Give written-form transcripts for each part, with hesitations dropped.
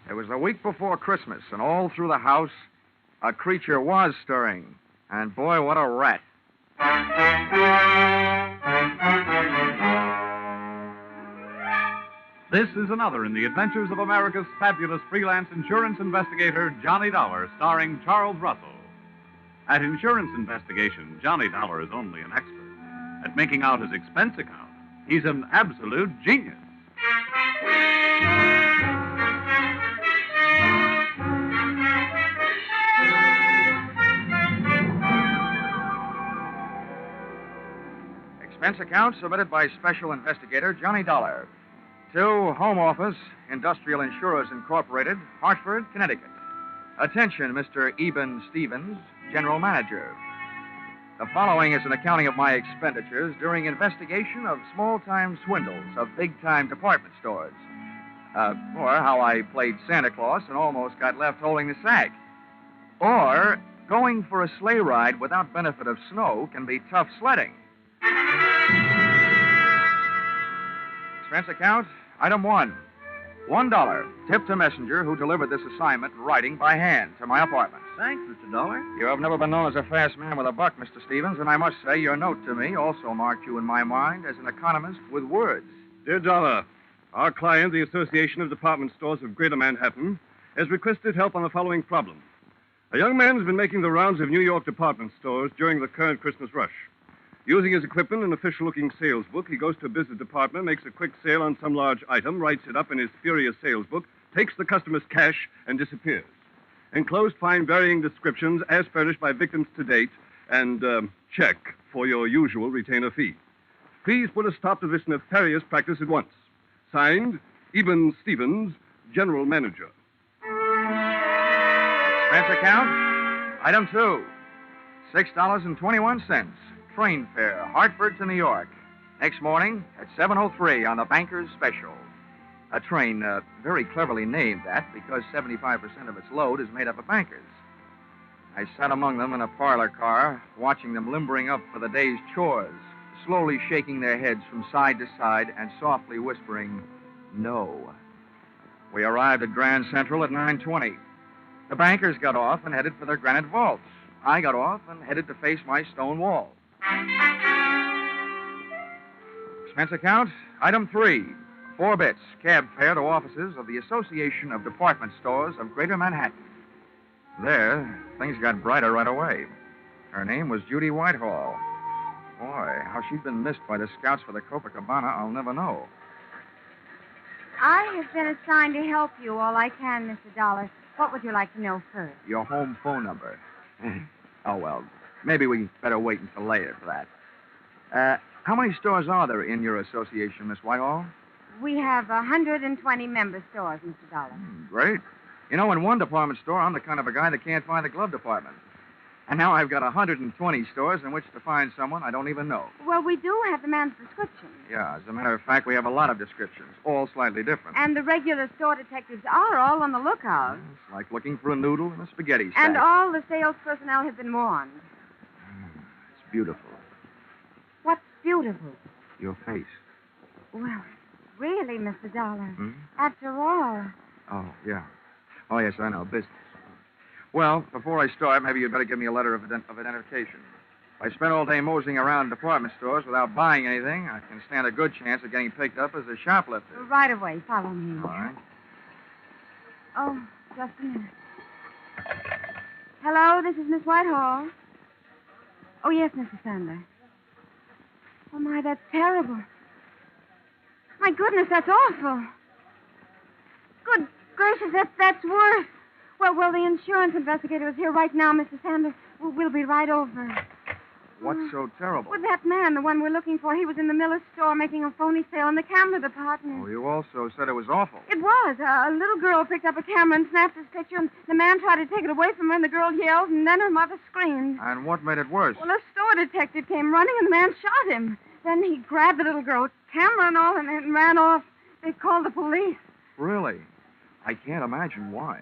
It was the week before Christmas, and all through the house, a creature was stirring. And boy, what a rat. This is another in the adventures of America's fabulous freelance insurance investigator, Johnny Dollar, starring Charles Russell. At insurance investigation, Johnny Dollar is only an expert. At making out his expense account, he's an absolute genius. Expense account submitted by Special Investigator Johnny Dollar to Home Office, Industrial Insurers Incorporated, Hartford, Connecticut. Attention, Mr. Eben Stevens, General Manager. The following is an accounting of my expenditures during investigation of small-time swindles of big-time department stores. Or how I played Santa Claus and almost got left holding the sack. Or going for a sleigh ride without benefit of snow can be tough sledding. Expense account, item 1. $1, tip to messenger who delivered this assignment writing by hand to my apartment. Thanks, Mr. Dollar. You have never been known as a fast man with a buck, Mr. Stevens, and I must say your note to me also marked you in my mind as an economist with words. Dear Dollar, our client, the Association of Department Stores of Greater Manhattan, has requested help on the following problem. A young man has been making the rounds of New York department stores during the current Christmas rush. Using his equipment and official-looking sales book, he goes to a business department, makes a quick sale on some large item, writes it up in his furious sales book, takes the customer's cash, and disappears. Enclosed find varying descriptions as furnished by victims to date, and check for your usual retainer fee. Please put a stop to this nefarious practice at once. Signed, Eben Stevens, General Manager. Expense account, item 2. $6.21. Train fare, Hartford to New York. Next morning at 7:03 on the Banker's Special. A train very cleverly named that because 75% of its load is made up of bankers. I sat among them in a parlor car, watching them limbering up for the day's chores, slowly shaking their heads from side to side and softly whispering, no. We arrived at Grand Central at 9:20. The bankers got off and headed for their granite vaults. I got off and headed to face my stone wall. Expense account, item 3. 4 bits, cab fare to offices of the Association of Department Stores of Greater Manhattan. There, things got brighter right away. Her name was Judy Whitehall. Boy, how she'd been missed by the scouts for the Copacabana, I'll never know. I have been assigned to help you all I can, Mr. Dollar. What would you like to know first? Your home phone number. Oh, well, maybe we better wait until later for that. How many stores are there in your association, Miss Whitehall? We have 120 member stores, Mr. Dollar. Great. You know, in one department store, I'm the kind of a guy that can't find the glove department. And now I've got 120 stores in which to find someone I don't even know. Well, we do have the man's description. Yeah, as a matter of fact, we have a lot of descriptions, all slightly different. And the regular store detectives are all on the lookout. It's like looking for a noodle in a spaghetti stack. And all the sales personnel have been warned. It's beautiful. What's beautiful? Your face. Well, really, Mr. Dollar. Hmm? After all. Oh, yeah. Oh, yes, I know. Business. Well, before I start, maybe you'd better give me a letter of identification. If I spend all day moseying around department stores without buying anything, I can stand a good chance of getting picked up as a shoplifter. Right away. Follow me. All right. Oh, just a minute. Hello, this is Miss Whitehall. Oh, yes, Mrs. Sandler. Oh, my, that's terrible. My goodness, that's awful. Good gracious, that's worse. Well, the insurance investigator is here right now, Mr. Sanders. We'll be right over. What's so terrible? Well, that man, the one we're looking for, he was in the Miller's store making a phony sale in the camera department. Oh, you also said it was awful. It was. A little girl picked up a camera and snapped his picture, and the man tried to take it away from her, and the girl yelled, and then her mother screamed. And what made it worse? Well, a store detective came running, and the man shot him. Then he grabbed the little girl, camera and all, and ran off. They called the police. Really? I can't imagine why.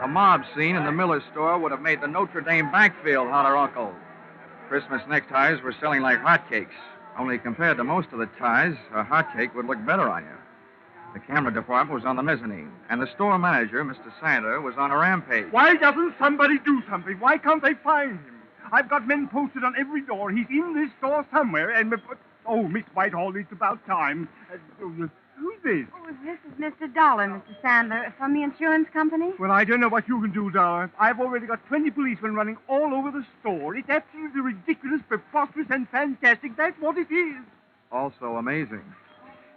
The mob scene in the Miller store would have made the Notre Dame bankfield holler uncle. Christmas neckties were selling like hotcakes. Only compared to most of the ties, a hotcake would look better on you. The camera department was on the mezzanine, and the store manager, Mr. Santa, was on a rampage. Why doesn't somebody do something? Why can't they find him? I've got men posted on every door. He's in this store somewhere, and... Oh, Miss Whitehall, it's about time. Who's this? Oh, this is Mr. Dollar, Mr. Sandler, from the insurance company. Well, I don't know what you can do, Dollar. I've already got 20 policemen running all over the store. It's absolutely ridiculous, preposterous, and fantastic. That's what it is. Also amazing.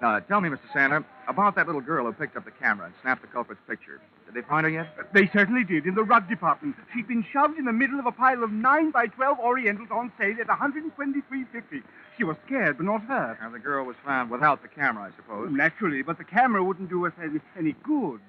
Now, tell me, Mr. Sandler, about that little girl who picked up the camera and snapped the culprit's picture. Did they find her yet? They certainly did, in the rug department. She'd been shoved in the middle of a pile of 9 by 12 Orientals on sale at $123.50. She was scared, but not hurt. Now, the girl was found without the camera, I suppose. Naturally, but the camera wouldn't do us any good.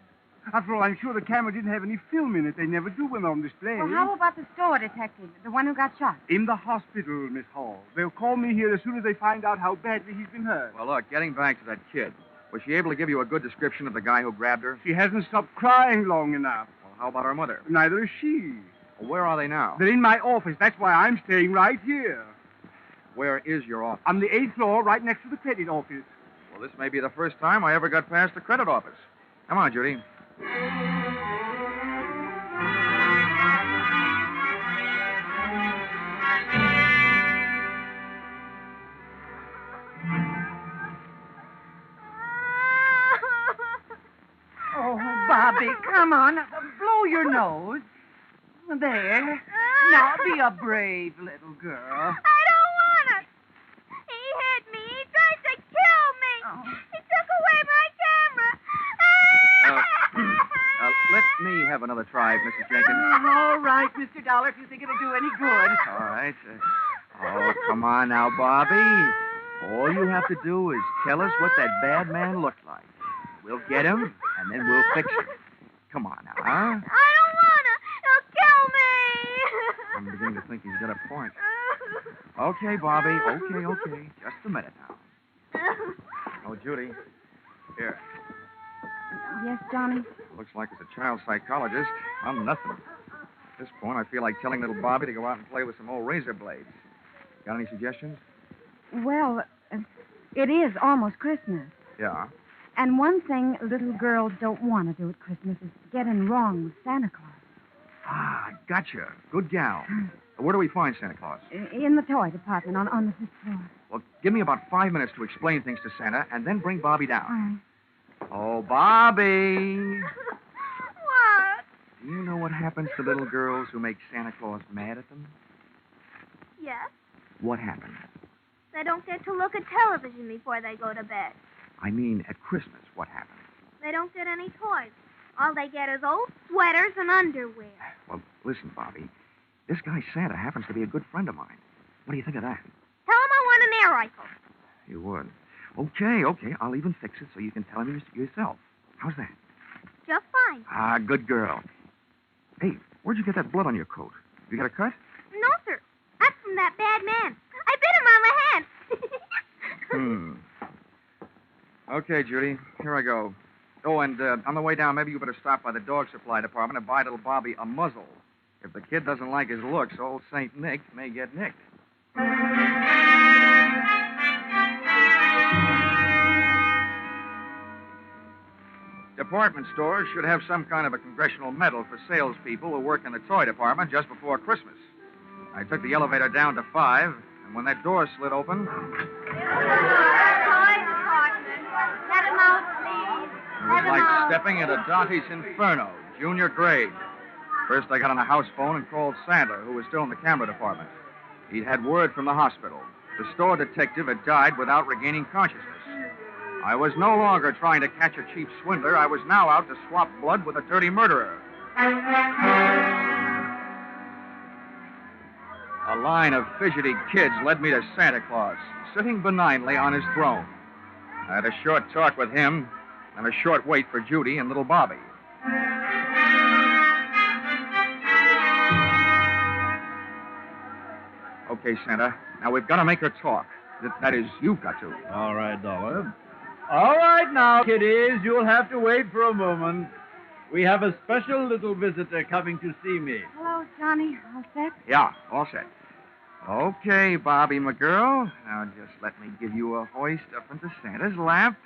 After all, I'm sure the camera didn't have any film in it. They never do when they're on display. Well, how about the store detective, the one who got shot? In the hospital, Miss Hall. They'll call me here as soon as they find out how badly he's been hurt. Well, look, getting back to that kid, was she able to give you a good description of the guy who grabbed her? She hasn't stopped crying long enough. Well, how about her mother? Neither is she. Well, where are they now? They're in my office. That's why I'm staying right here. Where is your office? On the 8th floor, right next to the credit office. Well, this may be the first time I ever got past the credit office. Come on, Judy. Oh, Bobby, come on. Blow your nose. There. Now be a brave little girl. I don't want to. He hit me. He tried to kill me. Oh. He took away my camera. Let me have another try, Mrs. Jenkins. All right, Mr. Dollar, if you think it'll do any good. All right. Oh, come on now, Bobby. All you have to do is tell us what that bad man looked like. We'll get him, and then we'll fix him. Come on now, huh? I don't want to. He'll kill me. I'm beginning to think he's got a point. Okay, Bobby. Okay. Just a minute now. Oh, Judy. Here. Yes, Johnny? Looks like as a child psychologist, I'm nothing. At this point, I feel like telling little Bobby to go out and play with some old razor blades. Got any suggestions? Well, it is almost Christmas. Yeah. And one thing little girls don't want to do at Christmas is get in wrong with Santa Claus. Ah, gotcha. Good gal. Where do we find Santa Claus? In the toy department on the 5th floor. Well, give me about 5 minutes to explain things to Santa, and then bring Bobby down. All right. Oh, Bobby! What? Do you know what happens to little girls who make Santa Claus mad at them? Yes. What happens? They don't get to look at television before they go to bed. I mean, at Christmas, what happens? They don't get any toys. All they get is old sweaters and underwear. Well, listen, Bobby. This guy Santa happens to be a good friend of mine. What do you think of that? Tell him I want an air rifle. You would. Okay. I'll even fix it so you can tell him yourself. How's that? Just fine. Ah, good girl. Hey, where'd you get that blood on your coat? You got a cut? No, sir. That's from that bad man. I bit him on the hand. Okay, Judy. Here I go. Oh, and on the way down, maybe you better stop by the dog supply department and buy little Bobby a muzzle. If the kid doesn't like his looks, old St. Nick may get nicked. Department stores should have some kind of a congressional medal for salespeople who work in the toy department just before Christmas. I took the elevator down to 5, and when that door slid open... Let him out, please. It was like stepping into Dante's Inferno, junior grade. First, I got on a house phone and called Santa, who was still in the camera department. He'd had word from the hospital. The store detective had died without regaining consciousness. I was no longer trying to catch a cheap swindler. I was now out to swap blood with a dirty murderer. A line of fidgety kids led me to Santa Claus, sitting benignly on his throne. I had a short talk with him and a short wait for Judy and little Bobby. Okay, Santa. Now we've got to make her talk. That is, you've got to. All right, Dollar. All right now, kiddies, you'll have to wait for a moment. We have a special little visitor coming to see me. Hello, Johnny. All set? Yeah, all set. Okay, Bobby, my girl. Now just let me give you a hoist up into Santa's lap.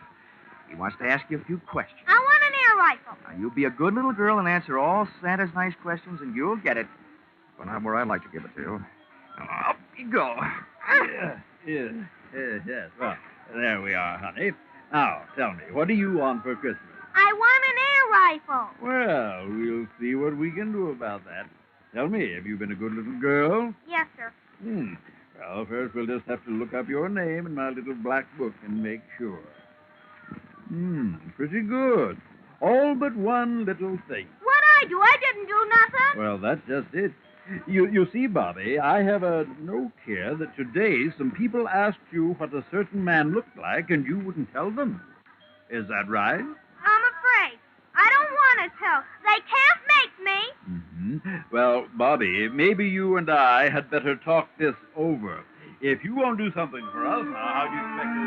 He wants to ask you a few questions. I want an air rifle. Now, you be a good little girl and answer all Santa's nice questions, and you'll get it. But not where I'd like to give it to. Now, up you go. Yes. Well, there we are, honey. Now, tell me, what do you want for Christmas? I want an air rifle. Well, we'll see what we can do about that. Tell me, have you been a good little girl? Yes, sir. Well, first we'll just have to look up your name in my little black book and make sure. Pretty good. All but one little thing. What'd I do? I didn't do nothing. Well, that's just it. You see, Bobby, I have a note here that today some people asked you what a certain man looked like, and you wouldn't tell them. Is that right? I'm afraid. I don't want to tell. They can't make me. Well, Bobby, maybe you and I had better talk this over. If you won't do something for us, now, how do you expect to...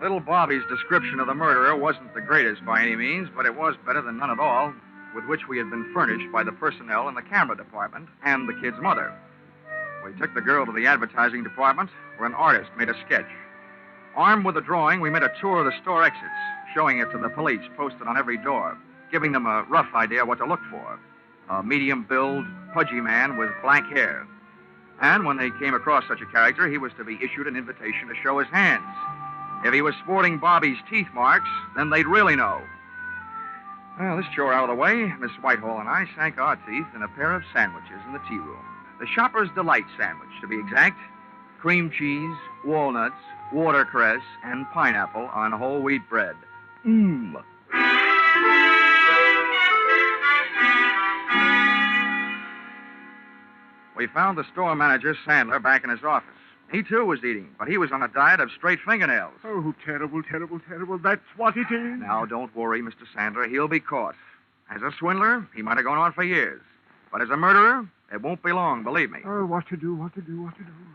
Little Bobby's description of the murderer wasn't the greatest by any means, but it was better than none at all, with which we had been furnished by the personnel in the camera department and the kid's mother. We took the girl to the advertising department, where an artist made a sketch. Armed with a drawing, we made a tour of the store exits, showing it to the police posted on every door, giving them a rough idea what to look for. A medium-build, pudgy man with black hair. And when they came across such a character, he was to be issued an invitation to show his hands. If he was sporting Bobby's teeth marks, then they'd really know. Well, this chore out of the way, Miss Whitehall and I sank our teeth in a pair of sandwiches in the tea room. The Shopper's Delight sandwich, to be exact. Cream cheese, walnuts, watercress, and pineapple on whole wheat bread. We found the store manager, Sandler, back in his office. He, too, was eating, but he was on a diet of straight fingernails. Oh, terrible, terrible, terrible. That's what it is. Now, don't worry, Mr. Sandler. He'll be caught. As a swindler, he might have gone on for years. But as a murderer, it won't be long, believe me. Oh, what to do?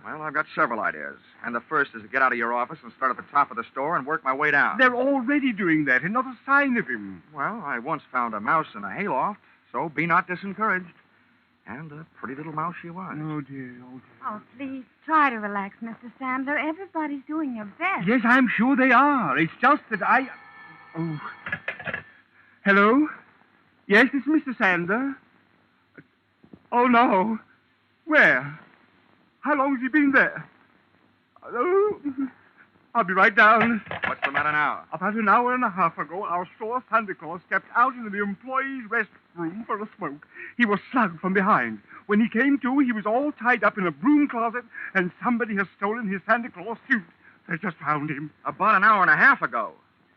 Well, I've got several ideas. And the first is to get out of your office and start at the top of the store and work my way down. They're already doing that, and not a sign of him. Well, I once found a mouse in a hayloft, so be not disencouraged. And a pretty little mouse she was. Oh, dear. Oh, please, try to relax, Mr. Sandler. Everybody's doing their best. Yes, I'm sure they are. It's just that I... Oh. Hello? Yes, it's Mr. Sandler. Oh, no. Where? How long has he been there? Oh, I'll be right down. What's the matter now? About an hour and a half ago, our store Santa Claus stepped out into the employees' restroom for a smoke. He was slugged from behind. When he came to, he was all tied up in a broom closet, and somebody has stolen his Santa Claus suit. They just found him. About an hour and a half ago.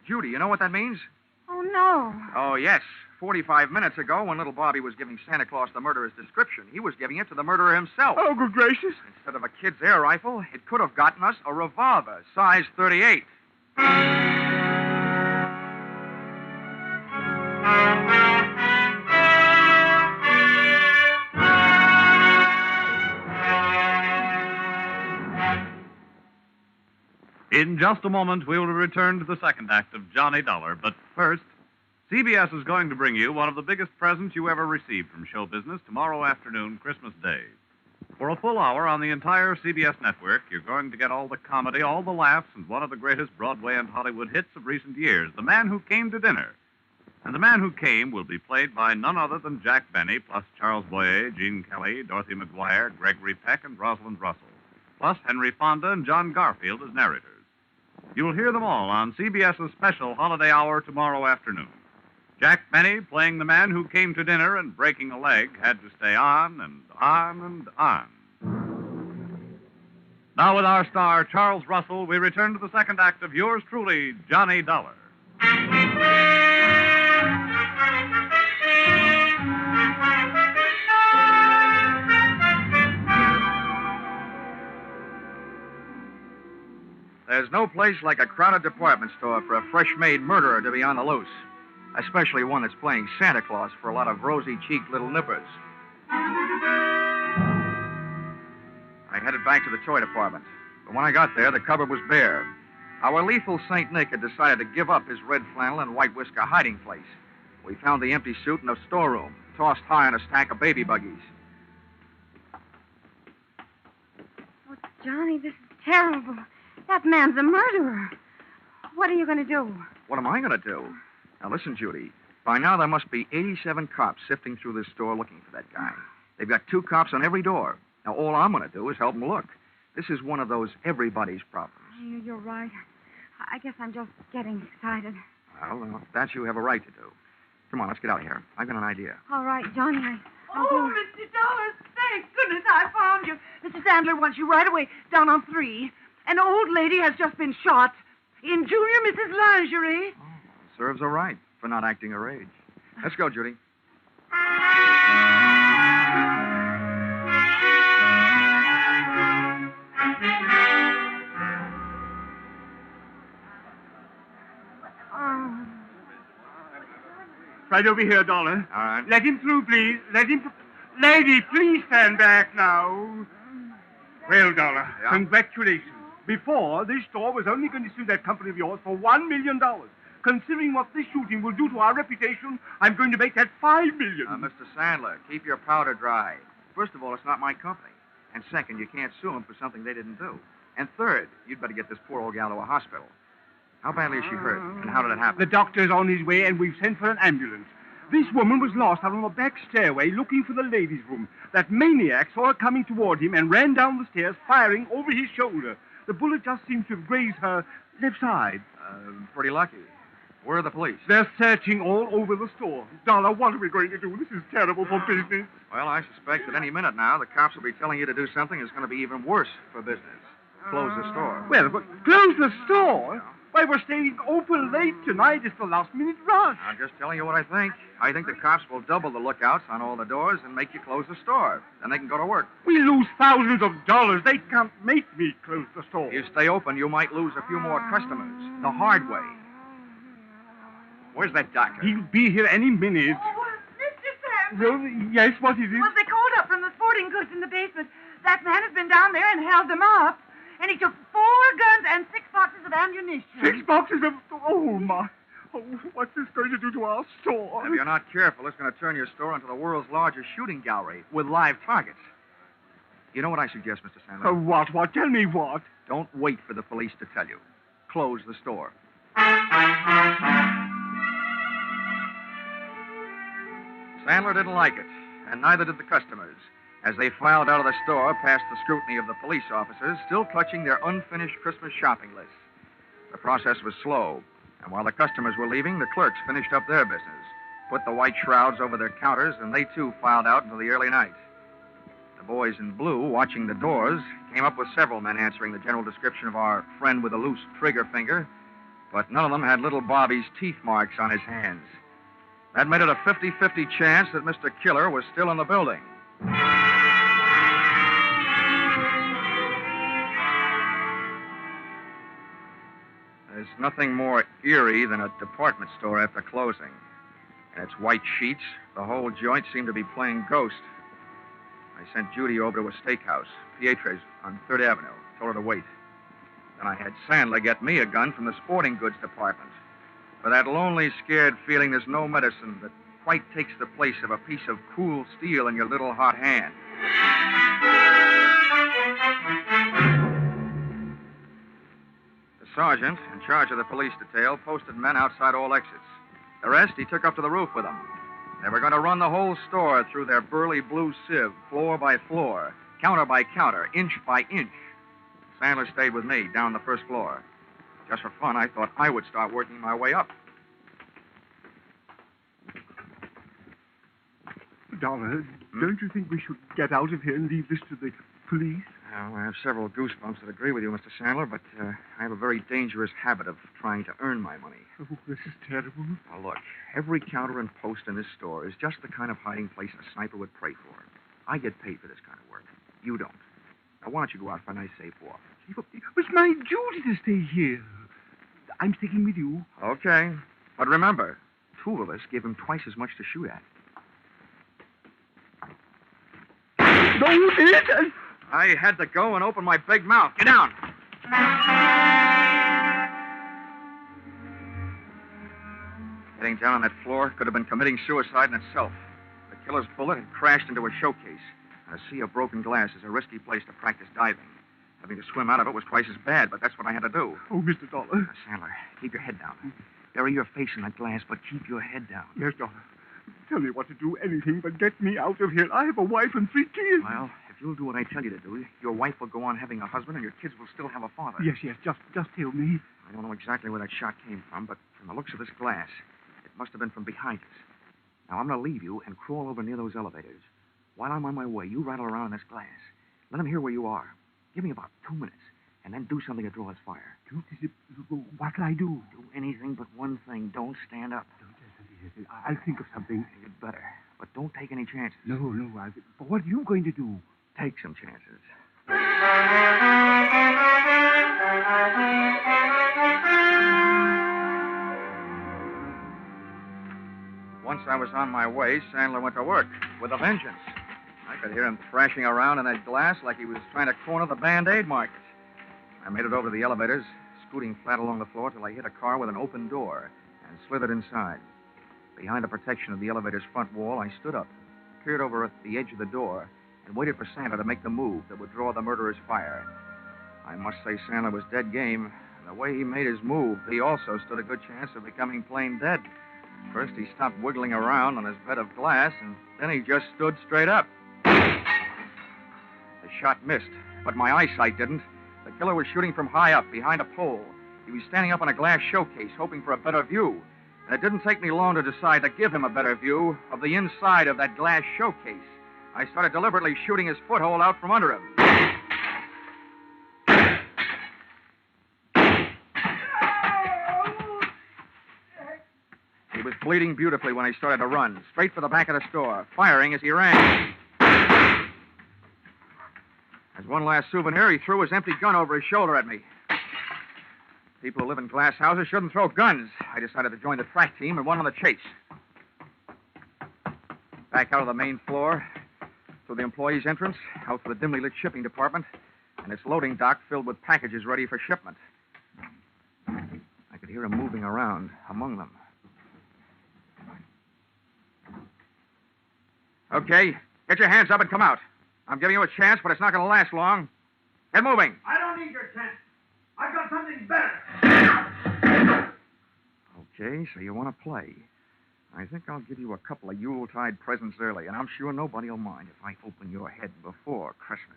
Judy, you know what that means? Oh, no. Oh, yes. 45 minutes ago, when little Bobby was giving Santa Claus the murderer's description, he was giving it to the murderer himself. Oh, good gracious. Instead of a kid's air rifle, it could have gotten us a revolver, size 38. In just a moment, we will return to the second act of Johnny Dollar. But first, CBS is going to bring you one of the biggest presents you ever received from show business tomorrow afternoon, Christmas Day. For a full hour on the entire CBS network, you're going to get all the comedy, all the laughs, and one of the greatest Broadway and Hollywood hits of recent years, The Man Who Came to Dinner. And The Man Who Came will be played by none other than Jack Benny, plus Charles Boyer, Gene Kelly, Dorothy McGuire, Gregory Peck, and Rosalind Russell, plus Henry Fonda and John Garfield as narrators. You'll hear them all on CBS's special holiday hour tomorrow afternoon. Jack Benny, playing the man who came to dinner and breaking a leg, had to stay on and on and on. Now, with our star, Charles Russell, we return to the second act of yours truly, Johnny Dollar. There's no place like a crowded department store for a fresh-made murderer to be on the loose. Especially one that's playing Santa Claus for a lot of rosy-cheeked little nippers. I headed back to the toy department. But when I got there, the cupboard was bare. Our lethal St. Nick had decided to give up his red flannel and white whisker hiding place. We found the empty suit in a storeroom, tossed high on a stack of baby buggies. Oh, Johnny, this is terrible. That man's a murderer. What are you going to do? What am I going to do? Now, listen, Judy. By now, there must be 87 cops sifting through this store looking for that guy. They've got 2 cops on every door. Now, all I'm going to do is help them look. This is one of those everybody's problems. You're right. I guess I'm just getting excited. Well, that you have a right to do. Come on, let's get out of here. I've got an idea. All right, Johnny, I'll Oh, go. Mr. Dollars, thank goodness I found you. Mr. Sandler wants you right away down on 3. An old lady has just been shot in Junior Mrs. Lingerie. Oh, serves her right for not acting her age. Let's go, Judy. Right over here, Dollar. All right. Let him through, please. Let him... Lady, please stand back now. Well, Dollar, Yeah? congratulations. Before, this store was only going to sue that company of yours for $1 million. Considering what this shooting will do to our reputation, I'm going to make that $5 million. Mr. Sandler, keep your powder dry. First of all, it's not my company. And second, you can't sue them for something they didn't do. And third, you'd better get this poor old gal to a hospital. How badly is she hurt? And how did it happen? The doctor's on his way, and we've sent for an ambulance. This woman was lost out on the back stairway looking for the ladies' room. That maniac saw her coming toward him and ran down the stairs, firing over his shoulder. The bullet just seems to have grazed her left side. Pretty lucky. Where are the police? They're searching all over the store. Dollar, what are we going to do? This is terrible for business. Well, I suspect that any minute now, the cops will be telling you to do something that's going to be even worse for business. Close the store. Well, but close the store? Why, we're staying open late tonight. It's the last-minute rush. I'm just telling you what I think. I think the cops will double the lookouts on all the doors and make you close the store. Then they can go to work. We lose thousands of dollars. They can't make me close the store. If you stay open, you might lose a few more customers. The hard way. Where's that doctor? He'll be here any minute. Oh, Mr. Sandler. Well, yes, what is it? Well, they called up from the sporting goods in the basement. That man has been down there and held them up. And he took 4 guns and 6 boxes of ammunition. 6 boxes of... Oh, my. Oh, what's this going to do to our store? If you're not careful, it's going to turn your store into the world's largest shooting gallery with live targets. You know what I suggest, Mr. Sandler? What? What? Tell me what? Don't wait for the police to tell you. Close the store. Sandler didn't like it, and neither did the customers, as they filed out of the store past the scrutiny of the police officers, still clutching their unfinished Christmas shopping lists. The process was slow, and while the customers were leaving, the clerks finished up their business, put the white shrouds over their counters, and they too filed out into the early night. The boys in blue, watching the doors, came up with several men answering the general description of our friend with a loose trigger finger, but none of them had little Bobby's teeth marks on his hands. That made it a 50-50 chance that Mr. Killer was still in the building. There's nothing more eerie than a department store after closing. In its white sheets, the whole joint seemed to be playing ghost. I sent Judy over to a steakhouse, Pietre's, on 3rd Avenue. Told her to wait. Then I had Sandler get me a gun from the sporting goods department. For that lonely, scared feeling, there's no medicine that quite takes the place of a piece of cool steel in your little hot hand. The sergeant, in charge of the police detail, posted men outside all exits. The rest he took up to the roof with him. They were going to run the whole store through their burly blue sieve, floor by floor, counter by counter, inch by inch. Sandler stayed with me down the first floor. Just for fun, I thought I would start working my way up. Dollar, don't you think we should get out of here and leave this to the police? Well, I have several goosebumps that agree with you, Mr. Sandler, but I have a very dangerous habit of trying to earn my money. Oh, this is terrible. Now, look, every counter and post in this store is just the kind of hiding place a sniper would pray for. I get paid for this kind of work. You don't. Now, why don't you go out for a nice, safe walk? It's my duty to stay here. I'm sticking with you. Okay. But remember, 2 of us give him twice as much to shoot at. No, it... I had to go and open my big mouth. Get down. Sitting down on that floor could have been committing suicide in itself. The killer's bullet had crashed into a showcase, and a sea of broken glass is a risky place to practice diving. Having to swim out of it was twice as bad, but that's what I had to do. Oh, Mr. Dollar. Now, Sandler, keep your head down. Bury your face in that glass, but keep your head down. Yes, Dollar. Tell me what to do, anything but get me out of here. I have a wife and 3 kids. Well, if you'll do what I tell you to do, your wife will go on having a husband and your kids will still have a father. Yes, just tell me. I don't know exactly where that shot came from, but from the looks of this glass, it must have been from behind us. Now, I'm going to leave you and crawl over near those elevators. While I'm on my way, you rattle around in this glass. Let them hear where you are. Give me about 2 minutes, and then do something to draw his fire. What can I do? Do anything but one thing. Don't stand up. I'll think of something. You'd better. But don't take any chances. No. But what are you going to do? Take some chances. Once I was on my way, Sandler went to work with a vengeance. I could hear him thrashing around in that glass like he was trying to corner the Band-Aid market. I made it over to the elevators, scooting flat along the floor till I hit a car with an open door and slithered inside. Behind the protection of the elevator's front wall, I stood up, peered over at the edge of the door, and waited for Sandler to make the move that would draw the murderer's fire. I must say Sandler was dead game. And the way he made his move, he also stood a good chance of becoming plain dead. First, he stopped wiggling around on his bed of glass, and then he just stood straight up. The shot missed, but my eyesight didn't. The killer was shooting from high up, behind a pole. He was standing up on a glass showcase, hoping for a better view. And it didn't take me long to decide to give him a better view of the inside of that glass showcase. I started deliberately shooting his foothold out from under him. He was bleeding beautifully when I started to run, straight for the back of the store, firing as he ran. As one last souvenir, he threw his empty gun over his shoulder at me. People who live in glass houses shouldn't throw guns. I decided to join the track team and went on the chase. Back out of the main floor, through the employees' entrance, out to the dimly lit shipping department, and its loading dock filled with packages ready for shipment. I could hear him moving around among them. Okay, get your hands up and come out. I'm giving you a chance, but it's not going to last long. Get moving. I don't need your chance. I've got something better. Okay, so you want to play. I think I'll give you a couple of Yuletide presents early, and I'm sure nobody will mind if I open your head before Christmas.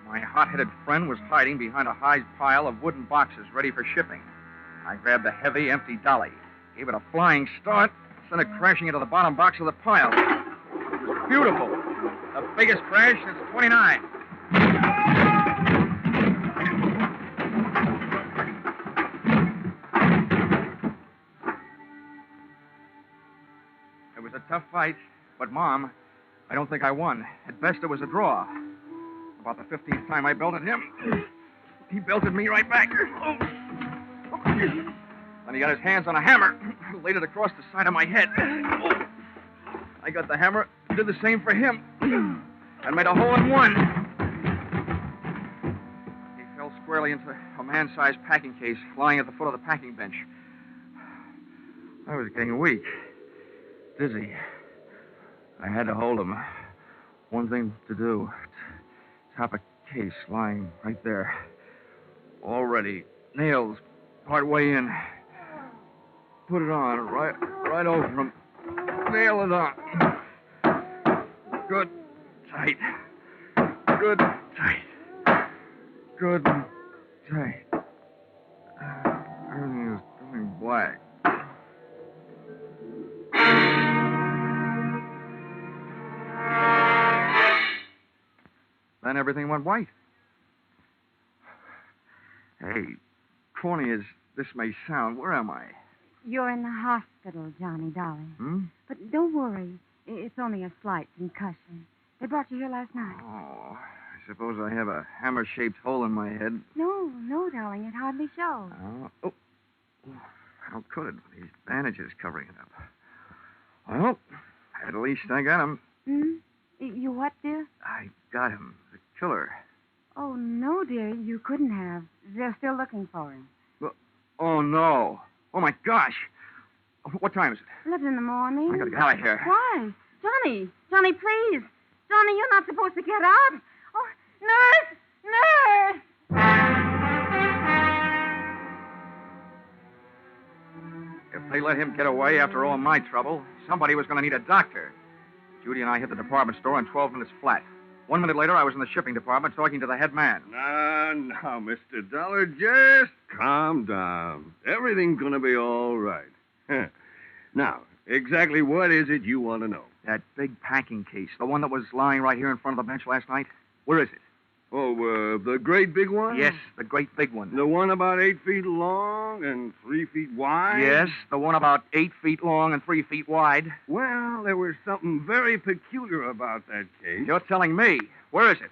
My hot-headed friend was hiding behind a high pile of wooden boxes ready for shipping. I grabbed a heavy, empty dolly, gave it a flying start, sent it crashing into the bottom box of the pile. It was beautiful. The biggest crash since 29. It was a tough fight, but, Mom, I don't think I won. At best, it was a draw. About the 15th time I belted him, he belted me right back. Then he got his hands on a hammer, laid it across the side of my head. I got the hammer, did the same for him, and made a hole in one. He fell squarely into a man-sized packing case lying at the foot of the packing bench. I was getting weak, dizzy. I had to hold him. One thing to do. Top a case lying right there. All ready. Nails part way in. Put it on right over him. Nail it on. Good, tight. Good, tight. Good, tight. Everything is going black. Then everything went white. Hey, corny as this may sound, where am I? You're in the hospital, Johnny, darling. But don't worry. It's only a slight concussion. They brought you here last night. Oh, I suppose I have a hammer-shaped hole in my head. No, darling. It hardly shows. Oh, how could it? These bandages covering it up. Well, at least I got him. You what, dear? I got him. The killer. couldn't have. They're still looking for him. Oh, no. Oh, my gosh. What time is it? 11 in the morning. I gotta get out of here. Why? Johnny, please. Johnny, you're not supposed to get up. Oh, nurse! If they let him get away after all my trouble, somebody was going to need a doctor. Judy and I hit the department store in 12 minutes flat. 1 minute later, I was in the shipping department talking to the head man. Now, Mr. Dollar, just calm down. Everything's going to be all right. Now, exactly what is it you want to know? That big packing case, the one that was lying right here in front of the bench last night. Where is it? Oh, the great big one? Yes, the great big one. The one about 8 feet long and 3 feet wide? Yes, the one about 8 feet long and 3 feet wide. Well, there was something very peculiar about that case. You're telling me. Where is it?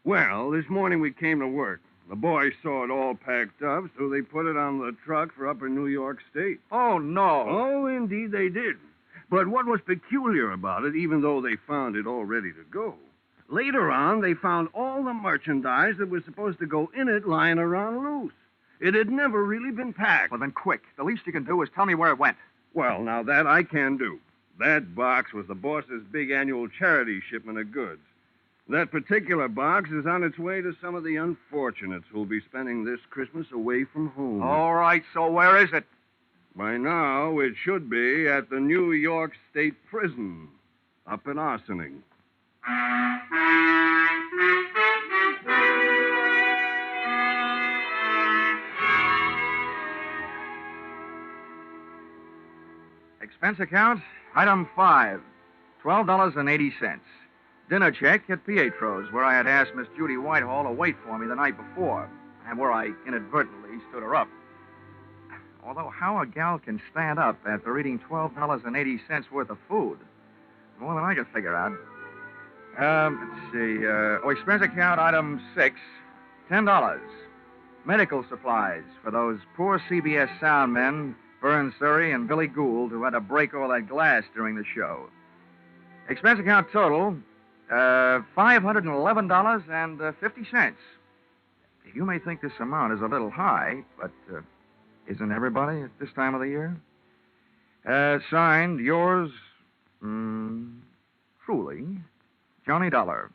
Well, this morning we came to work. The boys saw it all packed up, so they put it on the truck for upper New York State. Oh, no. Oh, indeed they did. But what was peculiar about it, even though they found it all ready to go, later on they found all the merchandise that was supposed to go in it lying around loose. It had never really been packed. Well, then quick. The least you can do is tell me where it went. Well, now that I can do. That box was the boss's big annual charity shipment of goods. That particular box is on its way to some of the unfortunates who'll be spending this Christmas away from home. All right, so where is it? By now, it should be at the New York State Prison, up in Arsening. Expense account, item 5, $12.80. Dinner check at Pietro's, where I had asked Miss Judy Whitehall to wait for me the night before, and where I inadvertently stood her up. Although how a gal can stand up after eating $12.80 worth of food, more than I can figure out. Let's see. Expense account, item 6, $10. Medical supplies for those poor CBS sound men, Vern Surrey and Billy Gould, who had to break all that glass during the show. Expense account total, $511.50. You may think this amount is a little high, but isn't everybody at this time of the year? Signed, yours, truly, Johnny Dollar.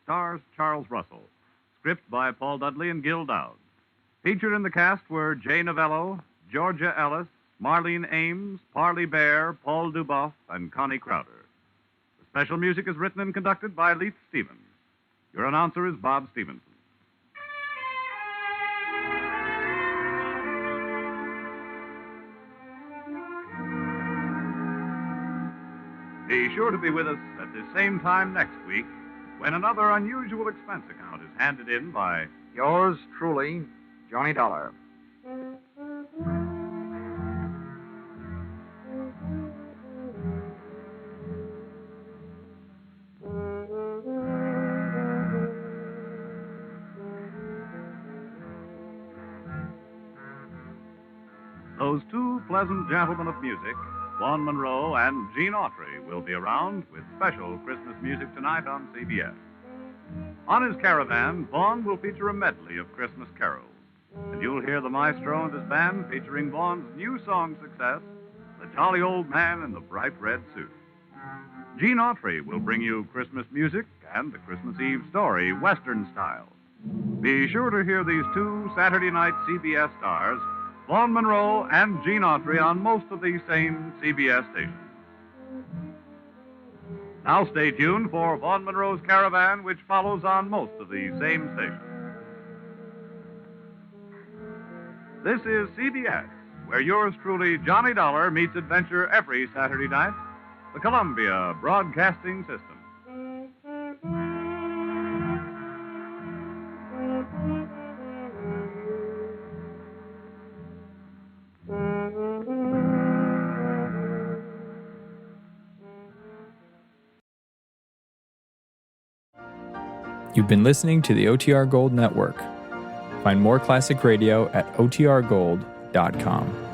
Stars Charles Russell. Script by Paul Dudley and Gil Dowd. Featured in the cast were Jay Novello, Georgia Ellis, Marlene Ames, Parley Bear, Paul Duboff, and Connie Crowder. The special music is written and conducted by Leith Stevens. Your announcer is Bob Stevenson. Be sure to be with us at the same time next week when another unusual expense account is handed in by Yours truly, Johnny Dollar. Those two pleasant gentlemen of music, Vaughn Monroe and Gene Autry, will be around with special Christmas music tonight on CBS. On his caravan, Vaughn will feature a medley of Christmas carols. And you'll hear the maestro and his band featuring Vaughn's new song success, The Jolly Old Man in the Bright Red Suit. Gene Autry will bring you Christmas music and the Christmas Eve story, Western style. Be sure to hear these two Saturday night CBS stars, Vaughn Monroe and Gene Autry, on most of these same CBS stations. Now stay tuned for Vaughn Monroe's Caravan, which follows on most of these same stations. This is CBS, where yours truly, Johnny Dollar, meets adventure every Saturday night. The Columbia Broadcasting System. You've been listening to the OTR Gold Network. Find more classic radio at otrgold.com.